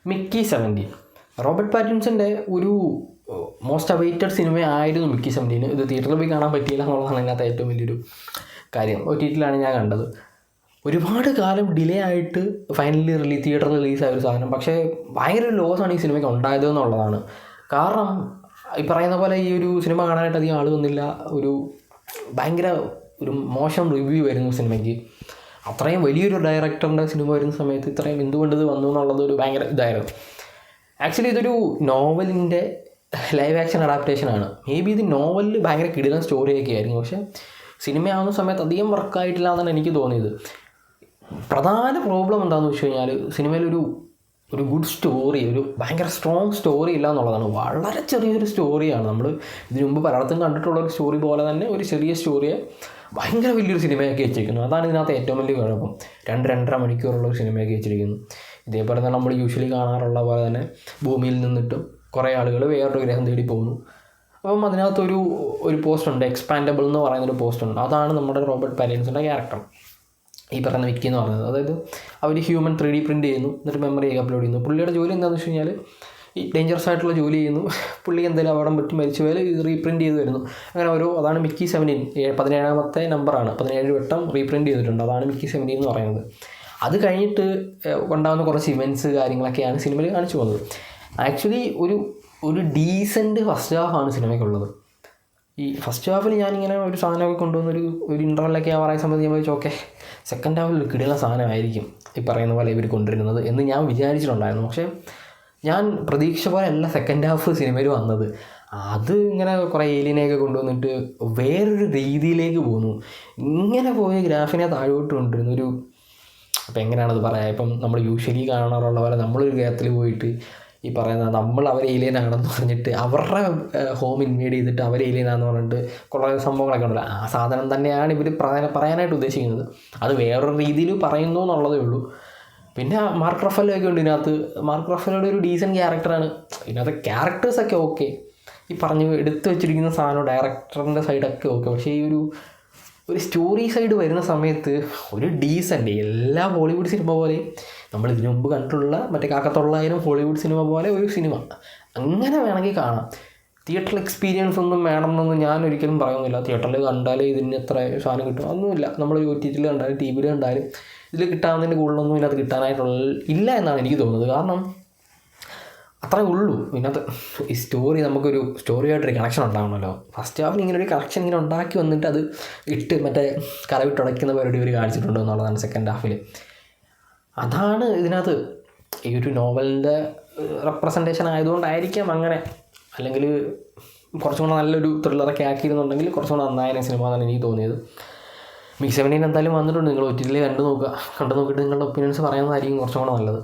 Mickey 17 Robert പാറ്റിൻസൻ്റെ ഒരു most awaited സിനിമയായിരുന്നു Mickey 17. ഇത് തിയേറ്ററിൽ പോയി കാണാൻ പറ്റിയില്ല എന്നുള്ളതാണ് അതിനകത്ത് ഏറ്റവും വലിയൊരു കാര്യം. OTT-ലാണ് ഞാൻ കണ്ടത്. ഒരുപാട് കാലം ഡിലേ ആയിട്ട് ഫൈനലി തിയേറ്ററിൽ റിലീസായ ഒരു സാധനം. പക്ഷേ ഭയങ്കര ലോസാണ് ഈ സിനിമയ്ക്ക് ഉണ്ടായത് എന്നുള്ളതാണ്. കാരണം ഈ പറയുന്ന പോലെ ഈ ഒരു സിനിമ കാണാനായിട്ട് അധികം ആൾ വന്നില്ല. ഭയങ്കര ഒരു മോശം റിവ്യൂ വരുന്നു സിനിമയ്ക്ക്. അത്രയും വലിയൊരു ഡയറക്ടറിൻ്റെ സിനിമ വരുന്ന സമയത്ത് ഇത്രയും എന്തുകൊണ്ട് ഇത് വന്നു എന്നുള്ളത് ഒരു ഭയങ്കര ഇതായിരുന്നു. ആക്ച്വലി ഇതൊരു നോവലിൻ്റെ ലൈവ് ആക്ഷൻ അഡാപ്റ്റേഷനാണ്. മേ ബി ഇത് നോവലിൽ ഭയങ്കര കിടിലൻ സ്റ്റോറിയൊക്കെ ആയിരുന്നു. പക്ഷേ സിനിമയാവുന്ന സമയത്ത് അധികം വർക്കായിട്ടില്ല എന്നാണ് എനിക്ക് തോന്നിയത്. പ്രധാന പ്രോബ്ലം എന്താണെന്ന് വെച്ച് കഴിഞ്ഞാൽ സിനിമയിലൊരു ഗുഡ് സ്റ്റോറി, ഒരു ഭയങ്കര സ്ട്രോങ് സ്റ്റോറി ഇല്ല എന്നുള്ളതാണ്. വളരെ ചെറിയൊരു സ്റ്റോറിയാണ്. നമ്മൾ ഇതിനു മുമ്പ് പലയിടത്തും കണ്ടിട്ടുള്ള ഒരു സ്റ്റോറി പോലെ തന്നെ ഒരു ചെറിയ സ്റ്റോറിയെ ഭയങ്കര വലിയൊരു സിനിമയാക്കി വെച്ചിരിക്കുന്നു. അതാണ് ഇതിനകത്ത് ഏറ്റവും വലിയ കുഴപ്പം. 2-2.5 മണിക്കൂറുള്ള ഒരു സിനിമയാക്കി വെച്ചിരിക്കുന്നു. ഇതേപോലെ തന്നെ നമ്മൾ യൂഷ്വലി കാണാറുള്ള പോലെ തന്നെ ഭൂമിയിൽ നിന്നിട്ടും കുറേ ആളുകൾ വേറൊരു ഗ്രഹം തേടി പോകുന്നു. അപ്പം അതിനകത്തൊരു പോസ്റ്റുണ്ട്, എക്സ്പാൻഡബിൾ എന്ന് പറയുന്നൊരു പോസ്റ്റുണ്ട്. അതാണ് നമ്മുടെ റോബർട്ട് പാറ്റിൻസൻ്റെ ക്യാരക്ടർ, ഈ പറയുന്ന വ്യക്തി എന്ന് പറയുന്നത്. അതായത് അവർ ഹ്യൂമൻ 3D പ്രിൻറ്റ് ചെയ്യുന്നു, എന്നിട്ട് മെമ്മറിയൊക്കെ അപ്ലോഡ് ചെയ്യുന്നു. പുള്ളിയുടെ ജോലി എന്താണെന്ന് വെച്ച് കഴിഞ്ഞാൽ ഈ ഡേഞ്ചറസ് ആയിട്ടുള്ള ജോലി ചെയ്യുന്നു. പുള്ളി എന്തെങ്കിലും അപകടം പറ്റി മരിച്ചു പോയാൽ ഇത് റീപ്രിൻറ്റ് ചെയ്ത് വരുന്നു. അങ്ങനെ അതാണ് മിക്കി 17, 17ാമത്തെ നമ്പറാണ്. 17 വട്ടം റീപ്രിൻറ്റ് ചെയ്തിട്ടുണ്ട്. അതാണ് മിക്കി 17 എന്ന് പറയുന്നത്. അത് കഴിഞ്ഞിട്ട് ഉണ്ടാകുന്ന കുറച്ച് ഇവൻറ്റ്സ് കാര്യങ്ങളൊക്കെയാണ് സിനിമയിൽ കാണിച്ചു പോകുന്നത്. ആക്ച്വലി ഒരു ഡീസൻറ്റ് ഫസ്റ്റ് ഹാഫാണ് സിനിമയ്ക്കുള്ളത്. ഈ ഫസ്റ്റ് ഹാഫിൽ ഞാനിങ്ങനെ ഒരു സാധനമൊക്കെ കൊണ്ടുവന്നൊരു ഇൻ്റർവെല്ലൊക്കെ പറയുന്ന സമയത്ത് ഞാൻ ചോദിച്ചു, ഓക്കെ സെക്കൻഡ് ഹാഫിൽ കിടിലൻ സാധനമായിരിക്കും ഈ പറയുന്ന പോലെ ഇവർ കൊണ്ടുവരുന്നത് എന്ന് ഞാൻ വിചാരിച്ചിട്ടുണ്ടായിരുന്നു. പക്ഷേ ഞാൻ പ്രതീക്ഷ പോലെ അല്ല സെക്കൻഡ് ഹാഫ് സിനിമയിൽ വന്നത്. അത് ഇങ്ങനെ കുറേ ഏലിയനെയൊക്കെ കൊണ്ടുവന്നിട്ട് വേറൊരു രീതിയിലേക്ക് പോകുന്നു. ഇങ്ങനെ പോയ ഗ്രാഫിനെ താഴോട്ട് കൊണ്ടുവരുന്ന അപ്പോൾ എങ്ങനെയാണത് പറയുക, ഇപ്പം നമ്മൾ യൂഷ്വലി കാണാറുള്ള പോലെ നമ്മളൊരു ഗ്രഹത്തിൽ പോയിട്ട് ഈ പറയുന്ന നമ്മൾ അവർ ഏലിയനാണെന്ന് പറഞ്ഞിട്ട് അവരുടെ ഹോം ഇൻവേഡ് ചെയ്തിട്ട് അവർ ഏലിയനാണെന്ന് പറഞ്ഞിട്ട് കുറേ സംഭവങ്ങളൊക്കെ ഉണ്ടല്ലോ. ആ സാധനം തന്നെയാണ് ഇവർ പറയാനായിട്ട് ഉദ്ദേശിക്കുന്നത്. അത് വേറൊരു രീതിയിൽ പറയുന്നു എന്നുള്ളതേ ഉള്ളൂ. പിന്നെ മാർക്ക് റഫലോയൊക്കെ ഉണ്ട് ഇതിനകത്ത്. മാർക്ക് റഫലോയുടെ ഒരു ഡീസൻറ്റ് ക്യാരക്ടറാണ്. ഇതിനകത്ത് ക്യാരക്ടേഴ്സൊക്കെ ഓക്കെ, ഈ പറഞ്ഞ് എടുത്തു വെച്ചിരിക്കുന്ന സാധനം ഡയറക്ടറിൻ്റെ സൈഡൊക്കെ ഓക്കെ. പക്ഷേ ഈ ഒരു സ്റ്റോറി സൈഡ് വരുന്ന സമയത്ത് ഒരു ഡീസൻറ്റ് എല്ലാ ഹോളിവുഡ് സിനിമ പോലെ നമ്മൾ ഇതിനു മുമ്പ് കണ്ടിട്ടുള്ള മറ്റേ കാക്കത്തൊള്ളായിരം ഹോളിവുഡ് സിനിമ പോലെ ഒരു സിനിമ അങ്ങനെ വേണമെങ്കിൽ കാണാം. തിയേറ്ററിൽ എക്സ്പീരിയൻസ് ഒന്നും വേണമെന്നൊന്നും ഞാൻ ഒരിക്കലും പറയുന്നില്ല. തിയേറ്ററിൽ കണ്ടാലേ ഇതിന് എത്ര സാധനം കിട്ടും ഒന്നുമില്ല. നമ്മൾ OTT-ൽ കണ്ടാലും TV-ൽ കണ്ടാലും ഇതിൽ കിട്ടാവുന്നതിൻ്റെ കൂടുതലൊന്നും ഇതിനകത്ത് കിട്ടാനായിട്ടുള്ള ഇല്ല എന്നാണ് എനിക്ക് തോന്നുന്നത്. കാരണം അത്രേ ഉള്ളൂ ഇതിനകത്ത്. ഈ സ്റ്റോറി നമുക്കൊരു സ്റ്റോറിയായിട്ടൊരു കണക്ഷൻ ഉണ്ടാകണമല്ലോ. ഫസ്റ്റ് ഹാഫിൽ ഇങ്ങനെ ഒരു കണക്ഷൻ ഇങ്ങനെ ഉണ്ടാക്കി വന്നിട്ട് അത് മറ്റേ കലവിട്ടുടയ്ക്കുന്ന പരിപാടി ഇവർ കാണിച്ചിട്ടുണ്ട് എന്നുള്ളതാണ് സെക്കൻഡ് ഹാഫിൽ. അതാണ് ഇതിനകത്ത് ഈ ഒരു നോവലിൻ്റെ റെപ്രസെൻറ്റേഷൻ ആയതുകൊണ്ടായിരിക്കാം അങ്ങനെ. അല്ലെങ്കിൽ കുറച്ചും കൂടെ നല്ലൊരു ത്രില്ലറൊക്കെ ആക്കിയിരുന്നുണ്ടെങ്കിൽ കുറച്ചും കൂടെ നന്നായ സിനിമ എന്നാണ് എനിക്ക് തോന്നിയത്. മിക്കി 17 എന്തായാലും വന്നിട്ടുണ്ട്. നിങ്ങൾ OTT-ൽ കണ്ടു നോക്കിയിട്ട് നിങ്ങളുടെ ഒപ്പീനിയൻസ് പറയുന്നതായിരിക്കും കുറച്ചും കൂടെ നല്ലത്.